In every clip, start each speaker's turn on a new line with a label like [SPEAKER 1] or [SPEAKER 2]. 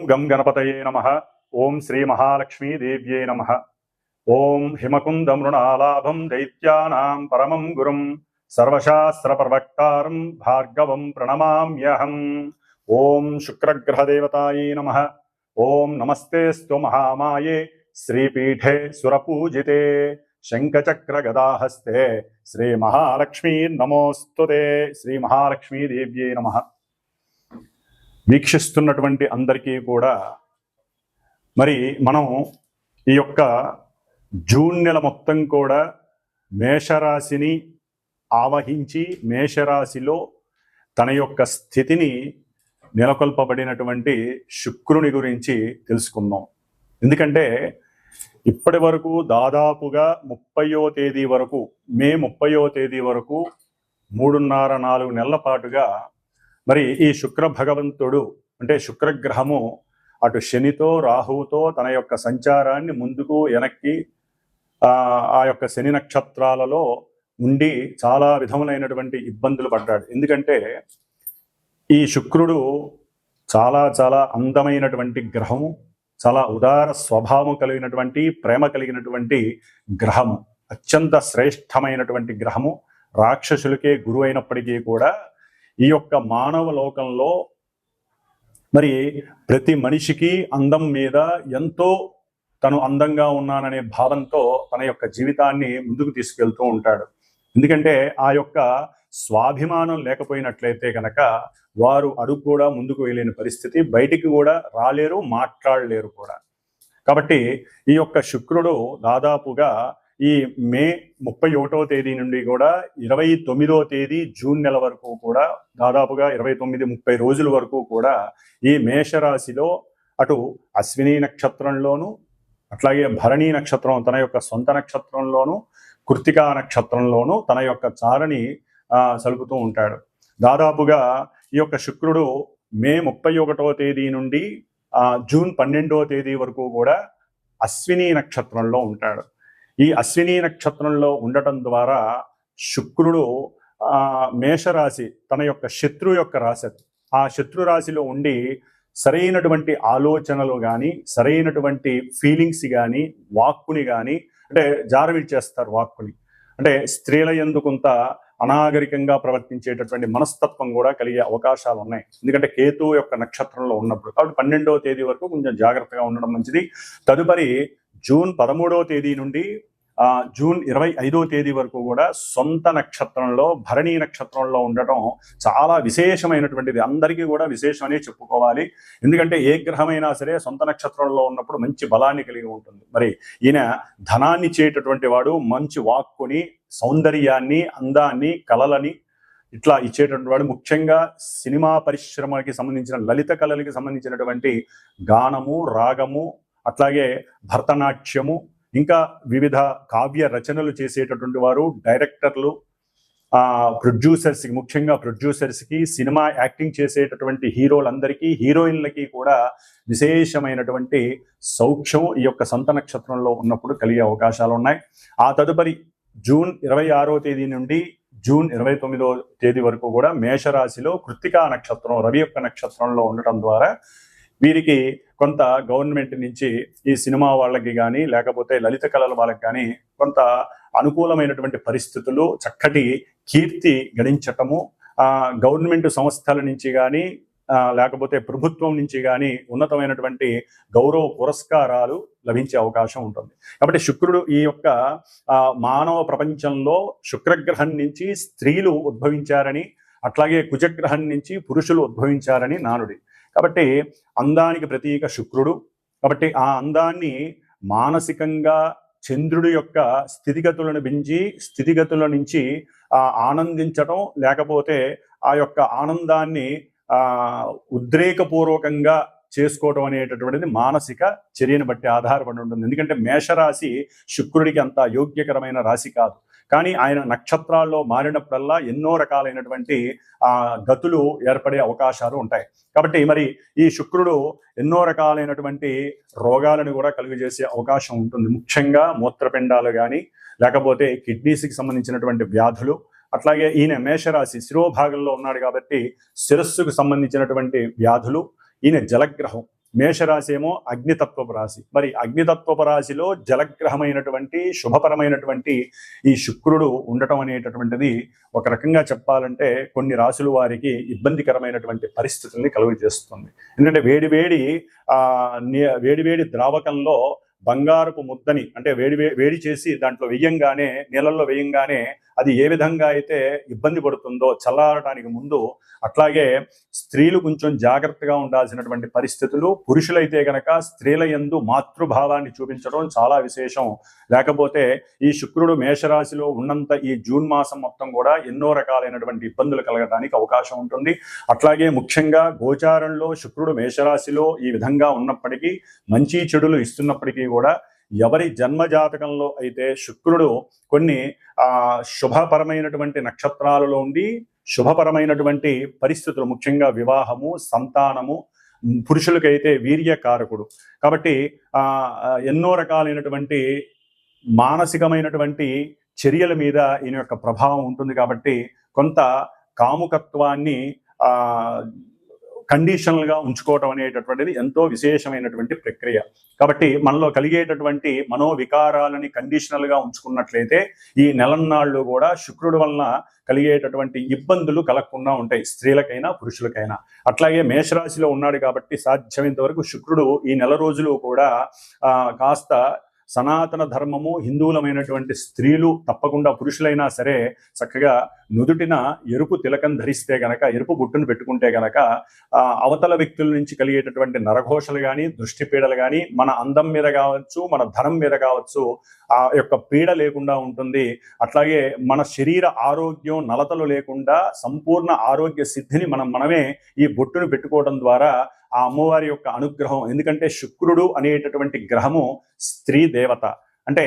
[SPEAKER 1] గం గణపతయే నమః. ఓం శ్రీ మహాలక్ష్మీ దేవ్యే నమః. ఓం హిమకుంద మృణాలాభం దైత్యానాం పరమం గురుం సర్వశాస్త్ర ప్రవక్తారం భార్గవం ప్రణమామ్యహం. ఓం శుక్రగ్రహదేవతాయే నమః. ఓం నమస్తేస్తు మహామాయే శ్రీపీఠే సురపూజితే శంఖచక్ర గదాహస్తే శ్రీ మహాలక్ష్మీ నమోస్తుతే. శ్రీ మహాలక్ష్మీ దేవ్యే నమః. వీక్షిస్తున్నటువంటి అందరికీ కూడా మరి మనం ఈ యొక్క జూన్ నెల మొత్తం కూడా మేషరాశిని ఆవహించి మేషరాశిలో తన యొక్క స్థితిని నెలకొల్పబడినటువంటి శుక్రుని గురించి తెలుసుకుందాం. ఎందుకంటే ఇప్పటి వరకు దాదాపుగా 30వ తేదీ వరకు మే 30వ తేదీ వరకు 3.5-4 నెలల పాటుగా మరి ఈ శుక్ర భగవంతుడు అంటే శుక్రగ్రహము అటు శనితో రాహువుతో తన యొక్క సంచారాన్ని ముందుకు వెనక్కి ఆ యొక్క శని నక్షత్రాలలో ఉండి చాలా విధములైనటువంటి ఇబ్బందులు పడ్డాడు. ఎందుకంటే ఈ శుక్రుడు చాలా చాలా అందమైనటువంటి గ్రహము, చాలా ఉదార స్వభావం కలిగినటువంటి ప్రేమ కలిగినటువంటి గ్రహము, అత్యంత శ్రేష్టమైనటువంటి గ్రహము. రాక్షసులకే గురువు అయినప్పటికీ కూడా ఈ యొక్క మానవ లోకంలో మరి ప్రతి మనిషికి అందం మీద ఎంతో తను అందంగా ఉన్నాననే భావంతో తన యొక్క జీవితాన్ని ముందుకు తీసుకెళ్తూ ఉంటాడు. ఎందుకంటే ఆ యొక్క స్వాభిమానం లేకపోయినట్లయితే కనుక వారు అడుగు కూడా ముందుకు వెళ్ళలేని పరిస్థితి, బయటికి కూడా రాలేరు, మాట్లాడలేరు కూడా. కాబట్టి ఈ యొక్క శుక్రుడు దాదాపుగా ఈ మే 31వ తేదీ నుండి కూడా 29వ తేదీ జూన్ నెల వరకు కూడా దాదాపుగా 29-30 రోజుల వరకు కూడా ఈ మేషరాశిలో అటు అశ్విని నక్షత్రంలోను అట్లాగే భరణి నక్షత్రం తన యొక్క సొంత నక్షత్రంలోను కృత్తికా నక్షత్రంలోను తన యొక్క చారని సలుపుతూ ఉంటాడు. దాదాపుగా ఈ యొక్క శుక్రుడు మే 31వ తేదీ నుండి జూన్ 12వ తేదీ వరకు కూడా అశ్విని నక్షత్రంలో ఉంటాడు. ఈ అశ్విని నక్షత్రంలో ఉండటం ద్వారా శుక్రుడు మేషరాశి తన యొక్క శత్రు యొక్క రాశి, ఆ శత్రు రాశిలో ఉండి సరైనటువంటి ఆలోచనలు కానీ సరైనటువంటి ఫీలింగ్స్ కానీ వాక్కుని కానీ అంటే జారవిడ్చేస్తారు. వాక్కుని అంటే స్త్రీల యందు కొంత అనాగరికంగా ప్రవర్తించేటటువంటి మనస్తత్వం కూడా కలిగే అవకాశాలు ఉన్నాయి. ఎందుకంటే కేతు యొక్క నక్షత్రంలో ఉన్నప్పుడు. కాబట్టి 12వ తేదీ వరకు కొంచెం జాగ్రత్తగా ఉండడం మంచిది. తదుపరి జూన్ 13వ తేదీ నుండి జూన్ 25వ తేదీ వరకు కూడా సొంత నక్షత్రంలో భరణి నక్షత్రంలో ఉండటం చాలా విశేషమైనటువంటిది. అందరికీ కూడా విశేషం అనే చెప్పుకోవాలి. ఎందుకంటే ఏ గ్రహమైనా సరే సొంత నక్షత్రంలో ఉన్నప్పుడు మంచి బలాన్ని కలిగి ఉంటుంది. మరి ఈయన ధనాన్ని ఇచ్చేటటువంటి వాడు, మంచి వాక్కుని, సౌందర్యాన్ని, అందాన్ని, కళలని ఇట్లా ఇచ్చేటటువంటి వాడు. ముఖ్యంగా సినిమా పరిశ్రమకి సంబంధించిన లలిత కళలకి సంబంధించినటువంటి గానము, రాగము, అట్లాగే భరతనాట్యము, ఇంకా వివిధ కావ్య రచనలు చేసేటటువంటి వారు, డైరెక్టర్లు, ప్రొడ్యూసర్స్కి, ముఖ్యంగా ప్రొడ్యూసర్స్కి, సినిమా యాక్టింగ్ చేసేటటువంటి హీరోలందరికీ, హీరోయిన్లకి కూడా విశేషమైనటువంటి సౌఖ్యం ఈ యొక్క సొంత నక్షత్రంలో ఉన్నప్పుడు కలిగే అవకాశాలు ఉన్నాయి. ఆ తదుపరి జూన్ 26వ తేదీ నుండి జూన్ 29వ తేదీ వరకు కూడా మేషరాశిలో కృత్తికా నక్షత్రం రవి యొక్క నక్షత్రంలో ఉండటం ద్వారా వీరికి కొంత గవర్నమెంట్ నుంచి ఈ సినిమా వాళ్ళకి కానీ లేకపోతే లలిత కళల వాళ్ళకి కానీ కొంత అనుకూలమైనటువంటి పరిస్థితులు, చక్కటి కీర్తి గడించటము, గవర్నమెంట్ సంస్థల నుంచి కానీ లేకపోతే ప్రభుత్వం నుంచి కానీ ఉన్నతమైనటువంటి గౌరవ పురస్కారాలు లభించే అవకాశం ఉంటుంది. కాబట్టి శుక్రుడు ఈ యొక్క మానవ ప్రపంచంలో శుక్రగ్రహం నుంచి స్త్రీలు ఉద్భవించారని, అట్లాగే కుజగ్రహం నుంచి పురుషులు ఉద్భవించారని నానుడి. కాబట్టి అందానికి ప్రతీక శుక్రుడు. కాబట్టి ఆ అందాన్ని మానసికంగా చంద్రుడి యొక్క స్థితిగతులను పెంచి స్థితిగతుల నుంచి ఆనందించటం, లేకపోతే ఆ యొక్క ఆనందాన్ని ఉద్రేకపూర్వకంగా చేసుకోవటం అనేటటువంటిది మానసిక చర్యను బట్టి ఆధారపడి ఉంటుంది. ఎందుకంటే మేషరాశి శుక్రుడికి అంత యోగ్యకరమైన రాశి కాదు. కానీ ఆయన నక్షత్రాల్లో మారినప్పుడల్లా ఎన్నో రకాలైనటువంటి గతులు ఏర్పడే అవకాశాలు ఉంటాయి. కాబట్టి మరి ఈ శుక్రుడు ఎన్నో రకాలైనటువంటి రోగాలను కూడా కలుగజేసే అవకాశం ఉంటుంది. ముఖ్యంగా మూత్రపిండాలు కానీ లేకపోతే కిడ్నీస్కి సంబంధించినటువంటి వ్యాధులు, అట్లాగే ఈయన మేషరాశి శిరోభాగంలో ఉన్నాడు కాబట్టి శిరస్సుకు సంబంధించినటువంటి వ్యాధులు. ఈయన జలగ్రహం, మేషరాశి ఏమో అగ్నితత్వపు రాశి. మరి అగ్నితత్వపు రాశిలో జలగ్రహమైనటువంటి శుభపరమైనటువంటి ఈ శుక్రుడు ఉండటం అనేటటువంటిది ఒక రకంగా చెప్పాలంటే కొన్ని రాశుల వారికి ఇబ్బందికరమైనటువంటి పరిస్థితుల్ని కలుగజేస్తుంది. ఎందుకంటే వేడివేడి ద్రావకంలో బంగారపు ముద్దని అంటే వేడి చేసి దాంట్లో వెయ్యంగానే, నీళ్ళల్లో వేయంగానే అది ఏ విధంగా అయితే ఇబ్బంది పడుతుందో చల్లారడానికి ముందు, అట్లాగే స్త్రీలు కొంచెం జాగ్రత్తగా ఉండాల్సినటువంటి పరిస్థితులు. పురుషులైతే గనక స్త్రీల యందు మాతృభావాన్ని చూపించడం చాలా విశేషం. లేకపోతే ఈ శుక్రుడు మేషరాశిలో ఉన్నంత ఈ జూన్ మాసం మొత్తం కూడా ఎన్నో రకాలైనటువంటి ఇబ్బందులు కలగడానికి అవకాశం ఉంటుంది. అట్లాగే ముఖ్యంగా గోచారంలో శుక్రుడు మేషరాశిలో ఈ విధంగా ఉన్నప్పటికీ, మంచి చెడులు ఇస్తున్నప్పటికీ కూడా ఎవరి జన్మజాతకంలో అయితే శుక్రుడు కొన్ని శుభపరమైనటువంటి నక్షత్రాలలో ఉండి శుభపరమైనటువంటి పరిస్థితులు, ముఖ్యంగా వివాహము, సంతానము, పురుషులకైతే వీర్యకారకుడు కాబట్టి ఎన్నో రకాలైనటువంటి మానసికమైనటువంటి చర్యల మీద ఈయన యొక్క ప్రభావం ఉంటుంది. కాబట్టి కొంత కాముకత్వాన్ని కండిషనల్గా ఉంచుకోవటం అనేటటువంటిది ఎంతో విశేషమైనటువంటి ప్రక్రియ. కాబట్టి మనలో కలిగేటటువంటి మనోవికారాలని కండిషనల్గా ఉంచుకున్నట్లయితే ఈ నెలన్నాళ్ళు కూడా శుక్రుడు వలన కలిగేటటువంటి ఇబ్బందులు కలగకుండా ఉంటాయి, స్త్రీలకైనా పురుషులకైనా. అట్లాగే మేషరాశిలో ఉన్నాడు కాబట్టి సాధ్యమైనంత వరకు శుక్రుడు ఈ నెల రోజులు కూడా కాస్త సనాతన ధర్మము, హిందువులమైనటువంటి స్త్రీలు తప్పకుండా పురుషులైనా సరే చక్కగా నుదుటిన ఎరుపు తిలకం ధరిస్తే గనక, ఎరుపు బుట్టును పెట్టుకుంటే గనక అవతల వ్యక్తుల నుంచి కలిగేటటువంటి నరఘోషలు కానీ, దృష్టి పీడలు కానీ, మన అందం మీద కావచ్చు, మన ధనం మీద కావచ్చు ఆ యొక్క పీడ లేకుండా ఉంటుంది. అట్లాగే మన శరీర ఆరోగ్యం నలతలు లేకుండా సంపూర్ణ ఆరోగ్య సిద్ధిని మనమే ఈ బొట్టును పెట్టుకోవడం ద్వారా ఆ అమ్మవారి యొక్క అనుగ్రహం. ఎందుకంటే శుక్రుడు అనేటటువంటి గ్రహము స్త్రీ దేవత. అంటే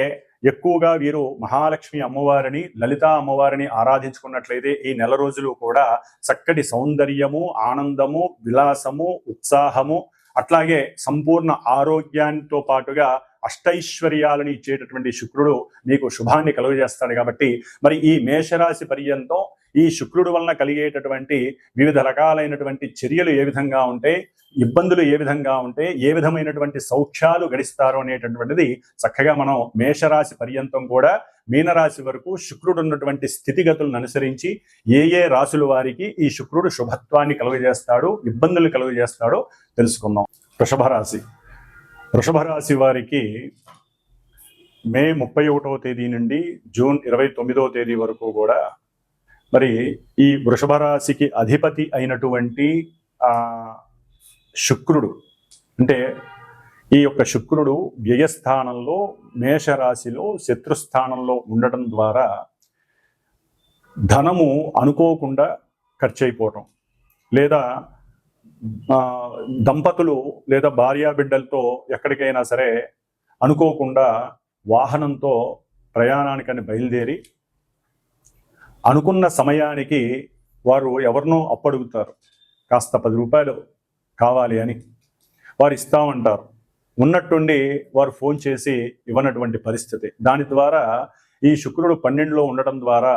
[SPEAKER 1] ఎక్కువగా వీరు మహాలక్ష్మి అమ్మవారిని, లలిత అమ్మవారిని ఆరాధించుకున్నట్లయితే ఈ నెల రోజులు కూడా చక్కటి సౌందర్యము, ఆనందము, విలాసము, ఉత్సాహము, అట్లాగే సంపూర్ణ ఆరోగ్యంతో పాటుగా అష్టైశ్వర్యాలను ఇచ్చేటటువంటి శుక్రుడు మీకు శుభాన్ని కలుగజేస్తాడు. కాబట్టి మరి ఈ మేషరాశి పర్యంతం ఈ శుక్రుడు వలన కలిగేటటువంటి వివిధ రకాలైనటువంటి చర్యలు ఏ విధంగా ఉంటాయి, ఇబ్బందులు ఏ విధంగా ఉంటాయి, ఏ విధమైనటువంటి సౌఖ్యాలు గడిస్తారు అనేటటువంటిది చక్కగా మనం మేషరాశి పర్యంతం కూడా మీనరాశి వరకు శుక్రుడు ఉన్నటువంటి స్థితిగతులను అనుసరించి ఏ రాశుల వారికి ఈ శుక్రుడు శుభత్వాన్ని కలుగజేస్తాడు, ఇబ్బందులు కలుగజేస్తాడో తెలుసుకుందాం. వృషభ రాశి వారికి మే 31వ తేదీ నుండి జూన్ 29వ తేదీ వరకు కూడా మరి ఈ వృషభ రాశికి అధిపతి అయినటువంటి శుక్రుడు, అంటే ఈ యొక్క శుక్రుడు వ్యయస్థానంలో మేషరాశిలో శత్రుస్థానంలో ఉండటం ద్వారా ధనము అనుకోకుండా ఖర్చు అయిపోవటం, లేదా దంపతులు లేదా భార్యాబిడ్డలతో ఎక్కడికైనా సరే అనుకోకుండా వాహనంతో ప్రయాణానికని బయలుదేరి అనుకున్న సమయానికి వారు ఎవరినో అప్పడుగుతారు, కాస్త 10 రూపాయలు కావాలి అని వారు ఇస్తామంటారు. ఉన్నట్టుండి వారు ఫోన్ చేసి ఇవ్వనటువంటి పరిస్థితి. దాని ద్వారా ఈ శుక్రుడు 12లో ఉండటం ద్వారా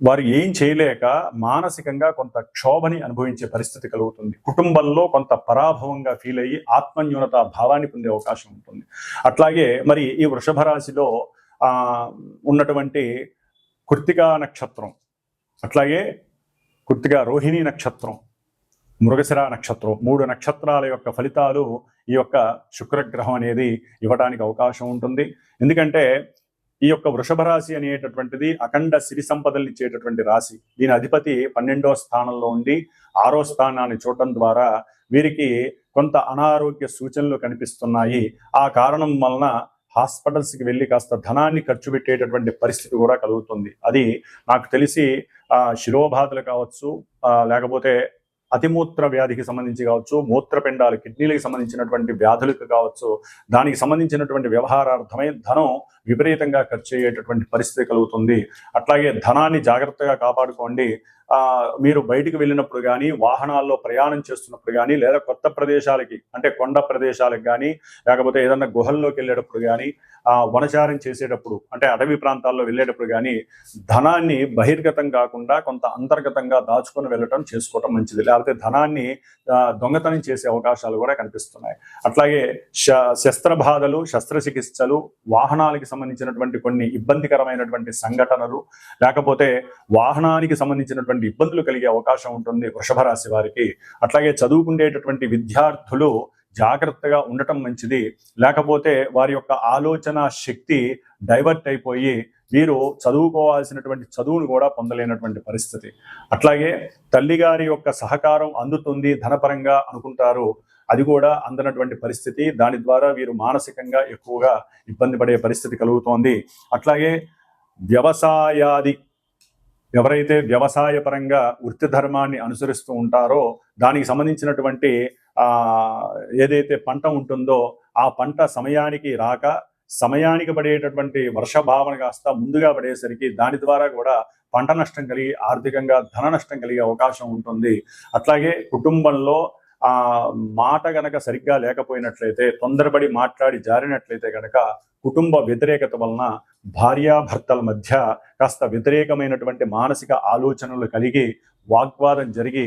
[SPEAKER 1] వారు ఏం చేయలేక మానసికంగా కొంత క్షోభని అనుభవించే పరిస్థితి కలుగుతుంది. కుటుంబంలో కొంత పరాభవంగా ఫీల్ అయ్యి ఆత్మన్యూనత భావాన్ని పొందే అవకాశం ఉంటుంది. అట్లాగే మరి ఈ వృషభ రాశిలో ఉన్నటువంటి కృత్తికా నక్షత్రం, అట్లాగే కృత్తిక రోహిణి నక్షత్రం, మృగశిర నక్షత్రం, 3 నక్షత్రాల యొక్క ఫలితాలు ఈ యొక్క శుక్రగ్రహం అనేది ఇవ్వడానికి అవకాశం ఉంటుంది. ఎందుకంటే ఈ యొక్క వృషభ రాశి అనేటటువంటిది అఖండ సిరి సంపదలు ఇచ్చేటటువంటి రాశి. దీని అధిపతి 12వ స్థానంలో ఉండి 6వ స్థానాన్ని చూడటం ద్వారా వీరికి కొంత అనారోగ్య సూచనలు కనిపిస్తున్నాయి. ఆ కారణం వలన హాస్పిటల్స్కి వెళ్ళి కాస్త ధనాన్ని ఖర్చు పెట్టేటటువంటి పరిస్థితి కూడా కలుగుతుంది. అది నాకు తెలిసి శిరోబాధలు కావచ్చు, లేకపోతే అతిమూత్ర వ్యాధికి సంబంధించి కావచ్చు, మూత్రపిండాలు కిడ్నీలకు సంబంధించినటువంటి వ్యాధులకు కావచ్చు, దానికి సంబంధించినటువంటి వ్యవహారార్థమై ధనం విపరీతంగా ఖర్చు అయ్యేటటువంటి పరిస్థితి కలుగుతుంది. అట్లాగే ధనాన్ని జాగ్రత్తగా కాపాడుకోండి. మీరు బయటికి వెళ్ళినప్పుడు కానీ, వాహనాల్లో ప్రయాణం చేస్తున్నప్పుడు కానీ, లేదా కొత్త ప్రదేశాలకి అంటే కొండ ప్రదేశాలకు కానీ, లేకపోతే ఏదన్నా గుహల్లోకి వెళ్ళేటప్పుడు కానీ, వనచారం చేసేటప్పుడు అంటే అటవీ ప్రాంతాల్లో వెళ్ళేటప్పుడు కానీ ధనాన్ని బహిర్గతం కాకుండా కొంత అంతర్గతంగా దాచుకొని వెళ్ళటం చేసుకోవటం మంచిది. లేకపోతే ధనాన్ని దొంగతనం చేసే అవకాశాలు కూడా కనిపిస్తున్నాయి. అట్లాగే శస్త్రబాధలు, శస్త్రచికిత్సలు, వాహనాలకి సంబంధించినటువంటి కొన్ని ఇబ్బందికరమైనటువంటి సంఘటనలు, లేకపోతే వాహనానికి సంబంధించినటువంటి ఇబ్బందులు కలిగే అవకాశం ఉంటుంది వృషభ రాశి వారికి. అట్లాగే చదువుకునేటటువంటి విద్యార్థులు జాగ్రత్తగా ఉండటం మంచిది. లేకపోతే వారి యొక్క ఆలోచన శక్తి డైవర్ట్ అయిపోయి వీరు చదువుకోవాల్సినటువంటి చదువును కూడా పొందలేనటువంటి పరిస్థితి. అట్లాగే తల్లిగారి యొక్క సహకారం అందుతుంది ధనపరంగా అనుకుంటారు, అది కూడా అందనటువంటి పరిస్థితి. దాని ద్వారా వీరు మానసికంగా ఎక్కువగా ఇబ్బంది పడే పరిస్థితి కలుగుతోంది. అట్లాగే ఎవరైతే వ్యవసాయ పరంగా వృత్తి ధర్మాన్ని అనుసరిస్తూ ఉంటారో దానికి సంబంధించినటువంటి ఏదైతే పంట ఉంటుందో ఆ పంట సమయానికి రాక సమయానికి పడేటటువంటి వర్షభావన కాస్త ముందుగా పడేసరికి దాని ద్వారా కూడా పంట నష్టం కలిగి ఆర్థికంగా ధన నష్టం కలిగే అవకాశం ఉంటుంది. అట్లాగే కుటుంబంలో మాట గనక సరిగ్గా లేకపోయినట్లయితే, తొందరపడి మాట్లాడి జారినట్లయితే గనక కుటుంబ వ్యతిరేకత వలన భార్యాభర్తల మధ్య కాస్త వ్యతిరేకమైనటువంటి మానసిక ఆలోచనలు కలిగి వాగ్వాదం జరిగి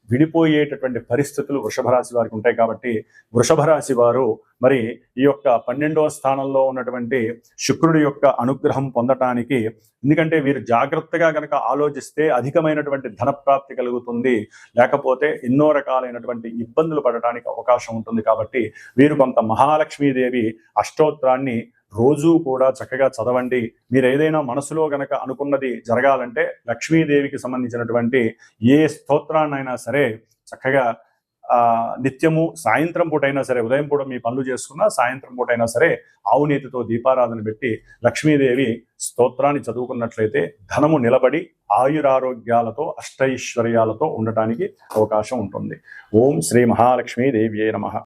[SPEAKER 1] విడిపోయేటటువంటి పరిస్థితులు వృషభ రాశి వారికి ఉంటాయి. కాబట్టి వృషభ రాశి వారు మరి ఈ యొక్క 12వ స్థానంలో ఉన్నటువంటి శుక్రుడి యొక్క అనుగ్రహం పొందటానికి, ఎందుకంటే వీరు జాగ్రత్తగా కనుక ఆలోచిస్తే అధికమైనటువంటి ధన ప్రాప్తి కలుగుతుంది, లేకపోతే ఎన్నో రకాలైనటువంటి ఇబ్బందులు పడటానికి అవకాశం ఉంటుంది. కాబట్టి వీరు కొంత మహాలక్ష్మీదేవి అష్టోత్తరాన్ని రోజు కూడా చక్కగా చదవండి. మీరు ఏదైనా మనసులో గనక అనుకున్నది జరగాలంటే లక్ష్మీదేవికి సంబంధించినటువంటి ఏ స్తోత్రాన్నైనా సరే చక్కగా నిత్యము సాయంత్రం పూట అయినా సరే, ఉదయం పూట మీ పనులు చేసుకున్నా సాయంత్రం పూట అయినా సరే ఆవునేతితో దీపారాధన పెట్టి లక్ష్మీదేవి స్తోత్రాన్ని చదువుకున్నట్లయితే ధనము నిలబడి ఆయురారోగ్యాలతో అష్టైశ్వర్యాలతో ఉండటానికి అవకాశం ఉంటుంది. ఓం శ్రీ మహాలక్ష్మీదేవ్యే నమః.